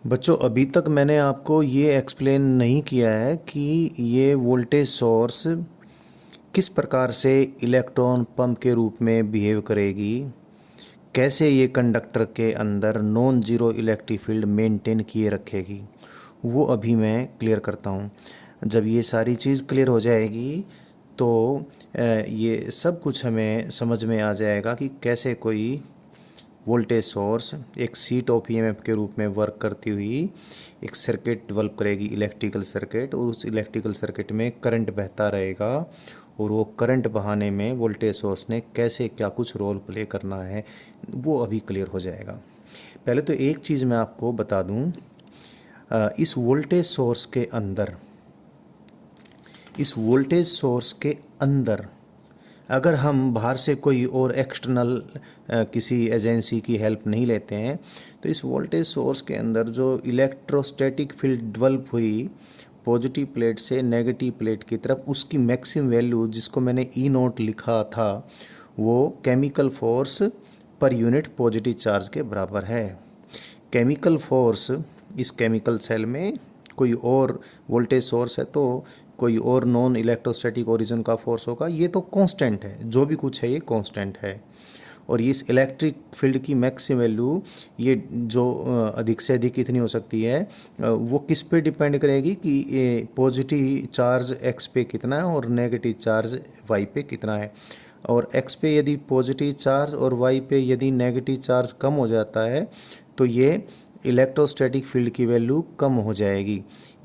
बच्चों, अभी तक मैंने आपको ये एक्सप्लेन नहीं किया है कि ये वोल्टेज सोर्स किस प्रकार से इलेक्ट्रॉन पंप के रूप में बिहेव करेगी, कैसे ये कंडक्टर के अंदर non zero electric field maintain किए रखेगी। वो अभी मैं क्लियर करता हूँ। जब ये सारी चीज़ क्लियर हो जाएगी तो ये सब कुछ हमें समझ में आ जाएगा कि कैसे कोई वोल्टेज सोर्स एक सीट ऑफ ईएमएफ के रूप में वर्क करती हुई एक सर्किट डेवलप करेगी, इलेक्ट्रिकल सर्किट, और उस इलेक्ट्रिकल सर्किट में करंट बहता रहेगा और वो करंट बहाने में वोल्टेज सोर्स ने कैसे क्या कुछ रोल प्ले करना है वो अभी क्लियर हो जाएगा। पहले तो एक चीज़ मैं आपको बता दूं, इस वोल्टेज सोर्स के अंदर, इस वोल्टेज सोर्स के अंदर अगर हम बाहर से कोई और एक्सटर्नल किसी एजेंसी की हेल्प नहीं लेते हैं तो इस वोल्टेज सोर्स के अंदर जो इलेक्ट्रोस्टैटिक फील्ड डेवलप हुई पॉजिटिव प्लेट से नेगेटिव प्लेट की तरफ, उसकी मैक्सिमम वैल्यू जिसको मैंने ई नोट लिखा था वो chemical force per unit positive charge के बराबर है। केमिकल फोर्स इस केमिकल सेल में कोई और वोल्टेज सोर्स है तो कोई और नॉन इलेक्ट्रोस्टैटिक ओरिजिन का फोर्स होगा। ये तो कांस्टेंट है, जो भी कुछ है ये कांस्टेंट है। और इस इलेक्ट्रिक फील्ड की मैक्सिमम वैल्यू ये जो अधिक से अधिक कितनी हो सकती है वो किस पे डिपेंड करेगी कि पॉजिटिव चार्ज एक्स पे कितना है और नेगेटिव चार्ज वाई पे कितना है। और एक्स पे यदि पॉजिटिव चार्ज और वाई पे यदि नेगेटिव चार्ज कम हो जाता है तो ये इलेक्ट्रोस्टैटिक फील्ड की वैल्यू कम हो जाएगी।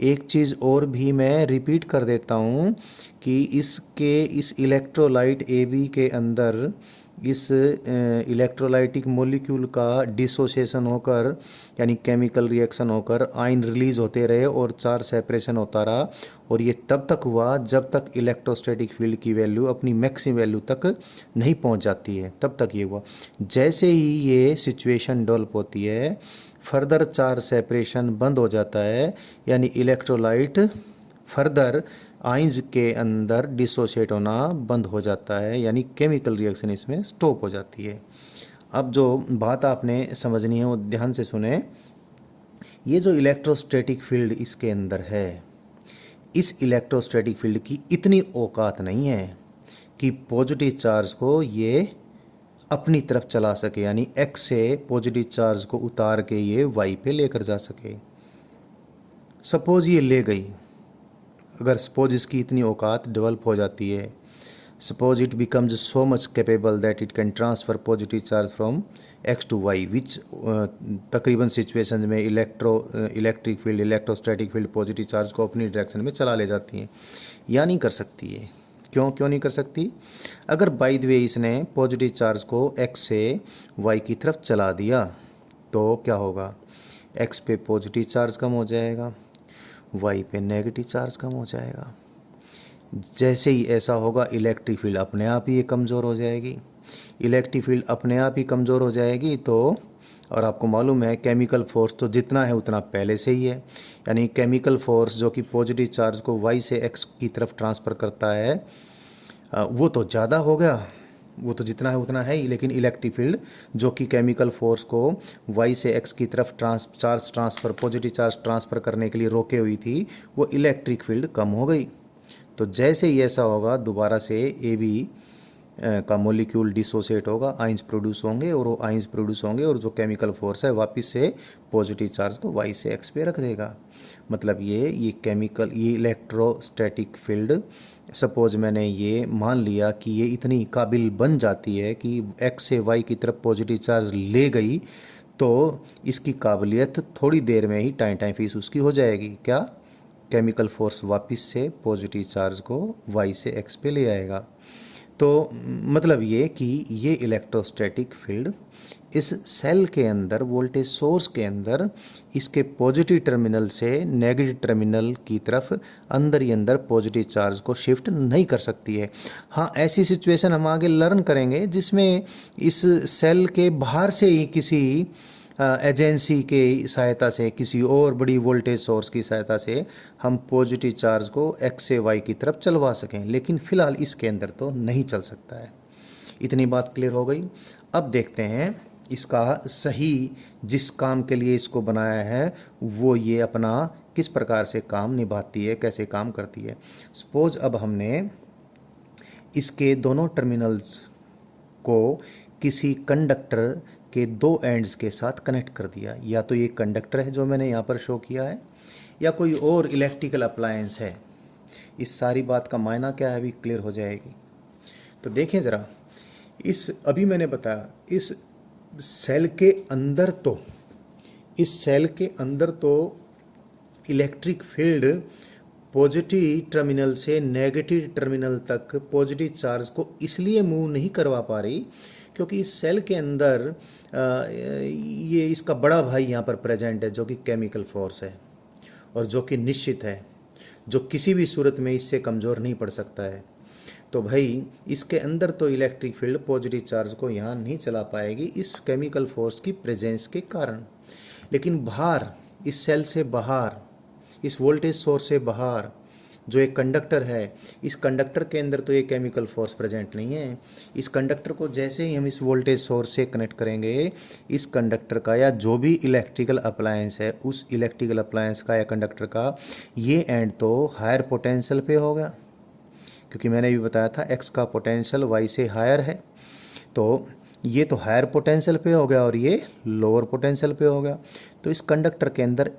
एक चीज़ और भी मैं रिपीट कर देता हूँ कि इस इलेक्ट्रोलाइट ए बी के अंदर इस इलेक्ट्रोलाइटिक मॉलिक्यूल का डिसोसिएशन होकर यानी केमिकल रिएक्शन होकर आयन रिलीज होते रहे और चार्ज सेपरेशन होता रहा, और ये तब तक हुआ जब तक इलेक्ट्रोस्टैटिक फील्ड की वैल्यू अपनी मैक्सिमम वैल्यू तक नहीं पहुंच जाती है, तब तक ये हुआ। जैसे ही ये सिचुएशन डेवलप होती है फर्दर चार्ज सेपरेशन बंद हो जाता है, यानी इलेक्ट्रोलाइट फर्दर आइंस के अंदर डिसोशिएट होना बंद हो जाता है, यानी केमिकल रिएक्शन इसमें स्टॉप हो जाती है। अब जो बात आपने समझनी है वो ध्यान से सुने। ये जो इलेक्ट्रोस्टैटिक फील्ड इसके अंदर है, इस इलेक्ट्रोस्टैटिक फील्ड की इतनी औकात नहीं है कि पॉजिटिव चार्ज को ये अपनी तरफ चला सके, यानी एक्स से पॉजिटिव चार्ज को उतार के ये वाई पे लेकर जा सके। सपोज ये ले गई, अगर सपोज इसकी इतनी औकात डेवलप हो जाती है, suppose it becomes so much capable that it can transfer positive charge from X to Y, which तकरीबन सिचुएशन में electric field electrostatic field positive charge को अपनी डायरेक्शन में चला ले जाती है। या नहीं कर सकती है। क्यों नहीं कर सकती? अगर बाय द वे इसने पॉजिटिव चार्ज को एक्स से वाई की तरफ चला दिया तो क्या होगा? एक्स पे पॉजिटिव चार्ज कम हो जाएगा, वाई पे नेगेटिव चार्ज कम हो जाएगा। जैसे ही ऐसा होगा इलेक्ट्रिक फील्ड अपने आप ही ये कमज़ोर हो जाएगी। इलेक्ट्रिक फील्ड अपने आप ही कमज़ोर हो जाएगी तो, और आपको मालूम है केमिकल फोर्स तो जितना है उतना पहले से ही है, यानी केमिकल फोर्स जो कि पॉजिटिव चार्ज को वाई से एक्स की तरफ ट्रांसफ़र करता है वो तो ज़्यादा हो गया, वो तो जितना है उतना है ही। लेकिन इलेक्ट्रिक फील्ड जो कि केमिकल फोर्स को वाई से एक्स की तरफ charge transfer positive charge transfer करने के लिए रोके हुई थी, वो इलेक्ट्रिक फील्ड कम हो गई। तो जैसे ही ऐसा होगा दोबारा से ए बी का मॉलिक्यूल डिसोसिएट होगा, आइंस प्रोड्यूस होंगे, और वो आइंस प्रोड्यूस होंगे और जो केमिकल फोर्स है वापस से पॉजिटिव चार्ज को वाई से एक्स पे रख देगा। मतलब ये केमिकल ये इलेक्ट्रोस्टैटिक फील्ड, सपोज मैंने ये मान लिया कि ये इतनी काबिल बन जाती है कि एक्स से वाई की तरफ पॉजिटिव चार्ज ले गई तो इसकी काबिलियत थोड़ी देर में ही टाइम फीस उसकी हो जाएगी। क्या? केमिकल फोर्स वापस से पॉजिटिव चार्ज को वाई से एक्स पे ले आएगा। तो मतलब ये कि ये इलेक्ट्रोस्टैटिक फील्ड इस सेल के अंदर वोल्टेज सोर्स के अंदर इसके पॉजिटिव टर्मिनल से नेगेटिव टर्मिनल की तरफ अंदर ही अंदर पॉजिटिव चार्ज को शिफ्ट नहीं कर सकती है। हाँ, ऐसी सिचुएशन हम आगे लर्न करेंगे जिसमें इस सेल के बाहर से ही किसी एजेंसी के सहायता से, किसी और बड़ी वोल्टेज सोर्स की सहायता से हम पॉजिटिव चार्ज को एक्स से वाई की तरफ चलवा सकें, लेकिन फ़िलहाल इसके अंदर तो नहीं चल सकता है। इतनी बात क्लियर हो गई। अब देखते हैं इसका सही जिस काम के लिए इसको बनाया है वो ये अपना किस प्रकार से काम निभाती है, कैसे काम करती है। सपोज अब हमने इसके दोनों टर्मिनल्स को किसी कंडक्टर के दो एंड्स के साथ कनेक्ट कर दिया। या तो ये कंडक्टर है जो मैंने यहाँ पर शो किया है, या कोई और इलेक्ट्रिकल अप्लायंस है। इस सारी बात का मायना क्या है अभी क्लियर हो जाएगी। तो देखें ज़रा, इस अभी मैंने बताया इस सेल के अंदर तो इलेक्ट्रिक फील्ड पॉजिटिव टर्मिनल से नेगेटिव टर्मिनल तक पॉजिटिव चार्ज को इसलिए मूव नहीं करवा पा रही क्योंकि इस सेल के अंदर ये इसका बड़ा भाई यहाँ पर प्रेजेंट है जो कि केमिकल फोर्स है और जो कि निश्चित है, जो किसी भी सूरत में इससे कमज़ोर नहीं पड़ सकता है। तो भाई इसके अंदर तो इलेक्ट्रिक फील्ड पॉजिटिव चार्ज को यहाँ नहीं चला पाएगी इस केमिकल फोर्स की प्रेजेंस के कारण। लेकिन बाहर इस सेल से बाहर, इस वोल्टेज सोर्स से बाहर जो एक कंडक्टर है, इस कंडक्टर के अंदर तो ये केमिकल फोर्स प्रेजेंट नहीं है। इस कंडक्टर को जैसे ही हम इस वोल्टेज सोर्स से कनेक्ट करेंगे, इस कंडक्टर का या जो भी इलेक्ट्रिकल अप्लायंस है उस इलेक्ट्रिकल अप्लायंस का या कंडक्टर का ये एंड तो हायर पोटेंशियल पे होगा, क्योंकि मैंने भी बताया था एक्स का पोटेंशियल वाई से हायर है। तो ये तो हायर पोटेंशियल पे हो गया और ये लोअर पोटेंशियल पे हो गया। तो इस कंडक्टर के अंदर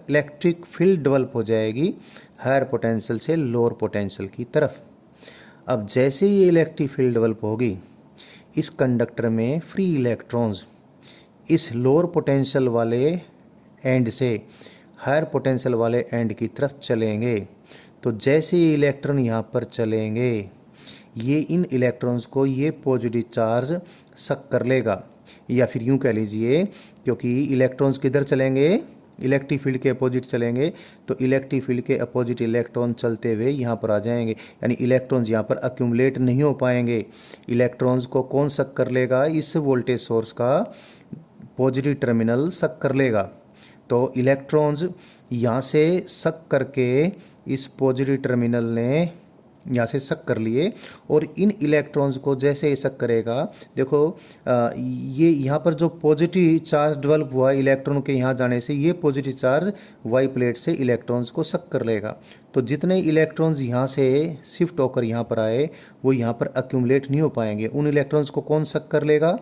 इलेक्ट्रिक फील्ड डेवलप हो जाएगी हायर पोटेंशियल से लोअर पोटेंशियल की तरफ। अब जैसे ही ये इलेक्ट्रिक फील्ड डेवलप होगी, इस कंडक्टर में फ्री इलेक्ट्रॉन्स इस लोअर पोटेंशियल वाले एंड से हायर पोटेंशियल वाले एंड की तरफ चलेंगे। तो जैसे ये इलेक्ट्रॉन यहाँ पर चलेंगे, ये इन इलेक्ट्रॉन्स को ये पॉजिटिव चार्ज सक कर लेगा, या फिर यूँ कह लीजिए क्योंकि इलेक्ट्रॉन्स किधर चलेंगे, इलेक्ट्रिक फील्ड के अपोजिट चलेंगे, तो इलेक्ट्रिक फील्ड के अपोजिट इलेक्ट्रॉन चलते हुए यहाँ पर आ जाएंगे, यानी इलेक्ट्रॉन्स यहाँ पर अक्यूमुलेट नहीं हो पाएंगे। इलेक्ट्रॉन्स को कौन सक कर लेगा, इस वोल्टेज सोर्स का पॉजिटिव टर्मिनल सक कर लेगा। तो इलेक्ट्रॉन्स यहाँ से सक करके इस पॉजिटिव टर्मिनल ने यहाँ से सक कर लिए, और इन इलेक्ट्रॉन्स को जैसे ही सक करेगा, देखो ये यहाँ पर जो पॉजिटिव चार्ज डेवलप हुआ इलेक्ट्रॉन के यहाँ जाने से, ये पॉजिटिव चार्ज वाई प्लेट से इलेक्ट्रॉन्स को सक कर लेगा। तो जितने इलेक्ट्रॉन्स यहाँ से शिफ्ट होकर यहाँ पर आए वो यहाँ पर अक्यूमुलेट नहीं हो पाएंगे। उन इलेक्ट्रॉन्स को कौन सक कर लेगा,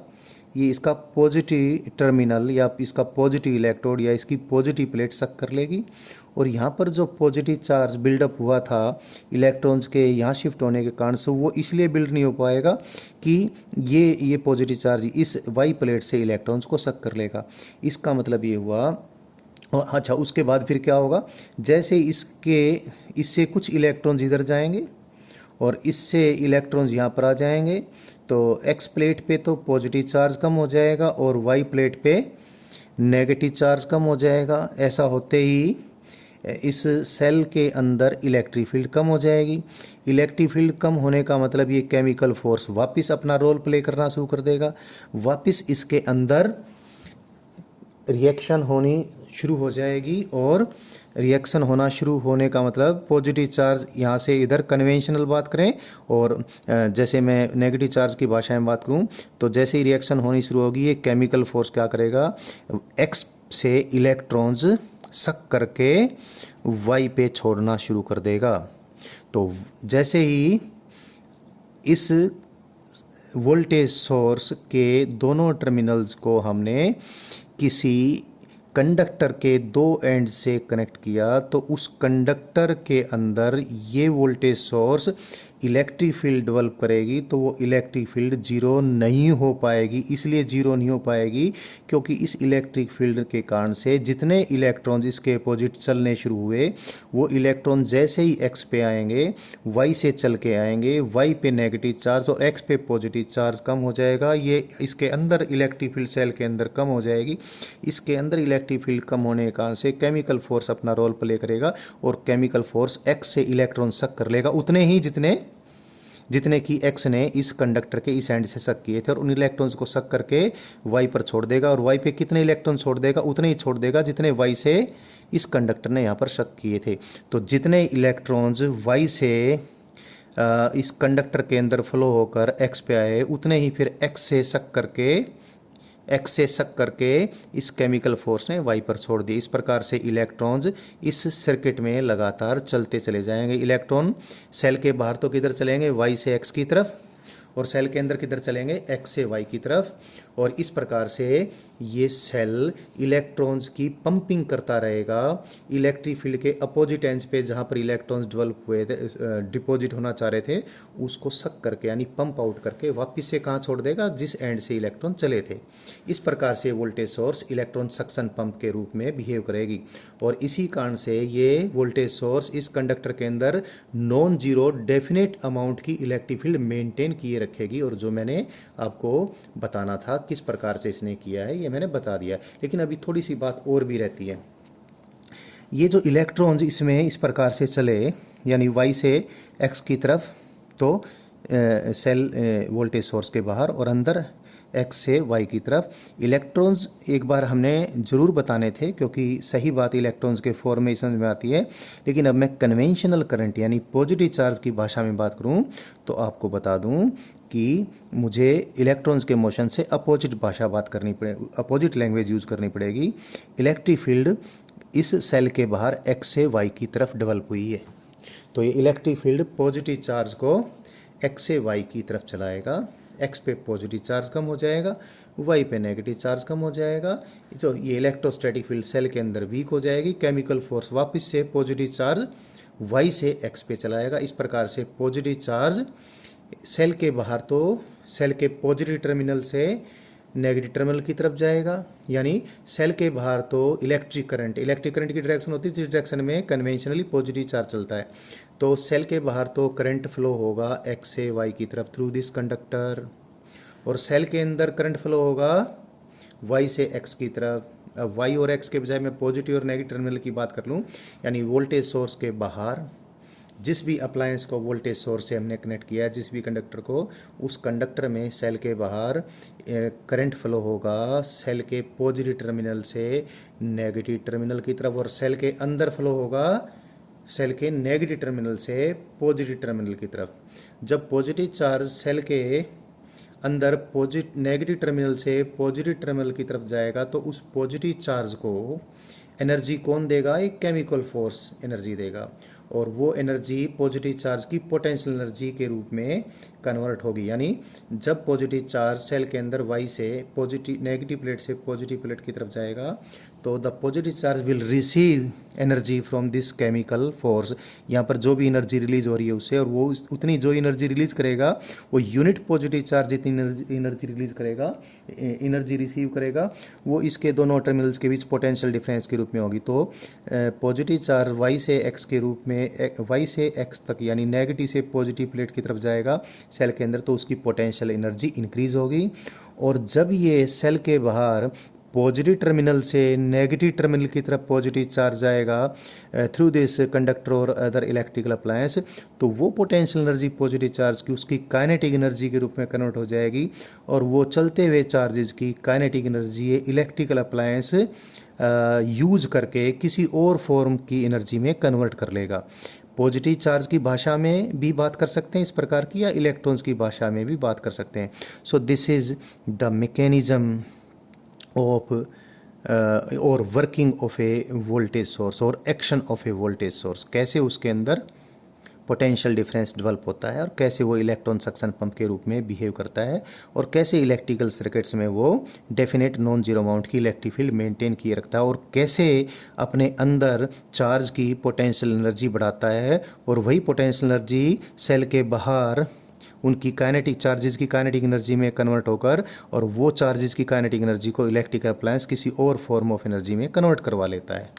ये इसका पॉजिटिव टर्मिनल या इसका पॉजिटिव इलेक्ट्रोड या इसकी पॉजिटिव प्लेट सक कर लेगी। और यहाँ पर जो पॉजिटिव चार्ज बिल्डअप हुआ था इलेक्ट्रॉन्स के यहाँ शिफ्ट होने के कारण से, वो इसलिए बिल्ड नहीं हो पाएगा कि ये पॉजिटिव चार्ज इस वाई प्लेट से इलेक्ट्रॉन्स को सक कर लेगा। इसका मतलब ये हुआ। और अच्छा, उसके बाद फिर क्या होगा, जैसे इससे कुछ इलेक्ट्रॉन्स इधर जाएंगे और इससे इलेक्ट्रॉन्स यहाँ पर आ जाएंगे, तो एक्स प्लेट पे तो पॉजिटिव चार्ज कम हो जाएगा और वाई प्लेट पे नेगेटिव चार्ज कम हो जाएगा। ऐसा होते ही इस सेल के अंदर इलेक्ट्रिक फील्ड कम हो जाएगी। इलेक्ट्रिक फील्ड कम होने का मतलब ये केमिकल फोर्स वापस अपना रोल प्ले करना शुरू कर देगा, वापस इसके अंदर रिएक्शन होनी शुरू हो जाएगी। और रिएक्शन होना शुरू होने का मतलब पॉजिटिव चार्ज यहाँ से इधर कन्वेंशनल बात करें, और जैसे मैं नेगेटिव चार्ज की भाषा में बात करूँ तो जैसे ही रिएक्शन होनी शुरू होगी, ये केमिकल फोर्स क्या करेगा, एक्स से इलेक्ट्रॉन्स सक करके वाई पे छोड़ना शुरू कर देगा। तो जैसे ही इस वोल्टेज सोर्स के दोनों टर्मिनल्स को हमने किसी कंडक्टर के दो एंड से कनेक्ट किया, तो उस कंडक्टर के अंदर ये voltage source electric field develop करेगी। तो वो इलेक्ट्रिक फील्ड जीरो नहीं हो पाएगी। इसलिए जीरो नहीं हो पाएगी क्योंकि इस इलेक्ट्रिक फील्ड के कारण से जितने इलेक्ट्रॉन इसके अपोजिट चलने शुरू हुए, वो इलेक्ट्रॉन जैसे ही एक्स पे आएंगे, वाई से चल के आएंगे, वाई पे नेगेटिव चार्ज और एक्स पे पॉजिटिव चार्ज कम हो जाएगा। ये इसके अंदर इलेक्ट्रिक फील्ड सेल के अंदर कम हो जाएगी। इसके अंदर इलेक्ट्रिक फील्ड कम होने के कारण से केमिकल फोर्स अपना रोल प्ले करेगा और केमिकल फोर्स एक्स से इलेक्ट्रॉन सक कर लेगा, उतने ही जितने की एक्स ने इस कंडक्टर के इस एंड से सक किए थे, और उन इलेक्ट्रॉन्स को सक करके वाई पर छोड़ देगा। और वाई पे कितने इलेक्ट्रॉन छोड़ देगा, उतने ही छोड़ देगा जितने वाई से इस कंडक्टर ने यहाँ पर सक किए थे। तो जितने इलेक्ट्रॉन्स वाई से इस कंडक्टर के अंदर फ्लो होकर एक्स पे आए, उतने ही फिर एक्स से सक करके इस केमिकल फोर्स ने वाई पर छोड़ दिया। इस प्रकार से इलेक्ट्रॉन्स इस सर्किट में लगातार चलते चले जाएंगे। इलेक्ट्रॉन सेल के बाहर तो किधर चलेंगे, वाई से एक्स की तरफ, और सेल के अंदर किधर चलेंगे, एक्स से वाई की तरफ। और इस प्रकार से ये सेल इलेक्ट्रॉन्स की पंपिंग करता रहेगा इलेक्ट्रिक फील्ड के अपोजिट एंड्स पे, जहाँ पर इलेक्ट्रॉन्स डेवलप हुए थे, डिपॉजिट होना चाह रहे थे, उसको सक करके यानी पंप आउट करके वापस से कहाँ छोड़ देगा, जिस एंड से इलेक्ट्रॉन चले थे। इस प्रकार से voltage source electron suction pump के रूप में बिहेव करेगी। और इसी कारण से ये वोल्टेज सोर्स इस कंडक्टर के अंदर नॉन जीरो डेफिनेट अमाउंट की इलेक्ट्रिक फील्ड मेंटेन किए रखेगी। और जो मैंने आपको बताना था किस प्रकार से इसने किया है, ये मैंने बता दिया। लेकिन अभी थोड़ी सी बात और भी रहती है। ये जो इलेक्ट्रॉन्स इसमें इस प्रकार से चले, यानी वाई से एक्स की तरफ, तो सेल वोल्टेज सोर्स के बाहर, और अंदर एक्स से वाई की तरफ इलेक्ट्रॉन्स एक बार हमने ज़रूर बताने थे, क्योंकि सही बात इलेक्ट्रॉन्स के फॉर्मेशन में आती है। लेकिन अब मैं कन्वेंशनल करंट यानी पॉजिटिव चार्ज की भाषा में बात करूं तो आपको बता दूं कि मुझे इलेक्ट्रॉन्स के मोशन से अपोजिट भाषा बात करनी पड़े, अपोजिट लैंग्वेज यूज़ करनी पड़ेगी। इलेक्ट्रिक फील्ड इस सेल के बाहर एक्स से वाई की तरफ डेवलप हुई है, तो ये इलेक्ट्रिक फील्ड पॉजिटिव चार्ज को एक्स से वाई की तरफ चलाएगा। एक्स पे पॉजिटिव चार्ज कम हो जाएगा, वाई पे नेगेटिव चार्ज कम हो जाएगा। तो ये इलेक्ट्रोस्टैटिक फील्ड सेल के अंदर वीक हो जाएगी। केमिकल फोर्स वापस से पॉजिटिव चार्ज वाई से एक्स पे चलाएगा। इस प्रकार से पॉजिटिव चार्ज सेल के बाहर तो सेल के पॉजिटिव टर्मिनल से नेगेटिव टर्मिनल की तरफ जाएगा, यानी सेल के बाहर तो इलेक्ट्रिक करंट की डायरेक्शन होती है जिस डायरेक्शन में कन्वेंशनली पॉजिटिव चार्ज चलता है। तो सेल के बाहर तो करंट फ्लो होगा एक्स से वाई की तरफ थ्रू दिस कंडक्टर, और सेल के अंदर करंट फ्लो होगा वाई से एक्स की तरफ। अब वाई और एक्स के बजाय मैं पॉजिटिव और नेगेटिव टर्मिनल की बात कर लूँ, यानी वोल्टेज सोर्स के बाहर जिस भी अप्लायंस को वोल्टेज सोर्स से हमने कनेक्ट किया है, जिस भी कंडक्टर को, उस कंडक्टर में सेल के बाहर करंट फ्लो होगा सेल के पॉजिटिव टर्मिनल से नेगेटिव टर्मिनल की तरफ, और सेल के अंदर फ्लो होगा सेल के नेगेटिव टर्मिनल से पॉजिटिव टर्मिनल की तरफ। जब पॉजिटिव चार्ज सेल के अंदर नेगेटिव टर्मिनल से पॉजिटिव टर्मिनल की तरफ जाएगा, तो उस पॉजिटिव चार्ज को एनर्जी कौन देगा, एक केमिकल फोर्स एनर्जी देगा, और वो एनर्जी पॉजिटिव चार्ज की पोटेंशियल एनर्जी के रूप में कन्वर्ट होगी। यानी जब पॉजिटिव चार्ज सेल के अंदर वाई से नेगेटिव प्लेट से पॉजिटिव प्लेट की तरफ जाएगा, तो the positive charge will receive energy from this chemical force. यहाँ पर जो भी एनर्जी रिलीज हो रही है उससे, और वो उतनी जो एनर्जी रिलीज करेगा वो यूनिट पॉजिटिव चार्ज जितनी एनर्जी रिलीज करेगा, एनर्जी रिसीव करेगा, वो इसके दोनों टर्मिनल्स के बीच पोटेंशियल डिफरेंस के रूप में होगी। तो पॉजिटिव चार्ज वाई से एक्स के रूप में, वाई से एक्स तक यानी नेगेटिव से पॉजिटिव प्लेट की तरफ जाएगा सेल के अंदर, तो उसकी पोटेंशियल एनर्जी इंक्रीज होगी। और जब ये सेल के बाहर पॉजिटिव टर्मिनल से नेगेटिव टर्मिनल की तरफ पॉजिटिव चार्ज जाएगा थ्रू दिस कंडक्टर और अदर इलेक्ट्रिकल अप्लायंस, तो वो पोटेंशियल एनर्जी पॉजिटिव चार्ज की उसकी काइनेटिक एनर्जी के रूप में कन्वर्ट हो जाएगी, और वो चलते हुए चार्जेस की काइनेटिक एनर्जी ये इलेक्ट्रिकल अप्लायंस यूज करके किसी और फॉर्म की एनर्जी में कन्वर्ट कर लेगा। पॉजिटिव चार्ज की भाषा में भी बात कर सकते हैं इस प्रकार की, या इलेक्ट्रॉन्स की भाषा में भी बात कर सकते हैं। So this is the mechanism of और working of a voltage source और action of a voltage source, कैसे उसके अंदर पोटेंशियल डिफरेंस डेवलप होता है, और कैसे वो इलेक्ट्रॉन सक्शन पंप के रूप में बिहेव करता है, और कैसे इलेक्ट्रिकल सर्किट्स में वो डेफिनेट नॉन जीरो अमाउंट की इलेक्ट्रिक फील्ड मेंटेन किए रखता है, और कैसे अपने अंदर चार्ज की पोटेंशियल एनर्जी बढ़ाता है, और वही पोटेंशियल एनर्जी सेल के बाहर उनकी काइनेटिक चार्जेस की काइनेटिक एनर्जी में कन्वर्ट होकर, और वो चार्जेस की काइनेटिक एनर्जी को इलेक्ट्रिकल अप्लायंस किसी और फॉर्म ऑफ एनर्जी में कन्वर्ट करवा लेता है।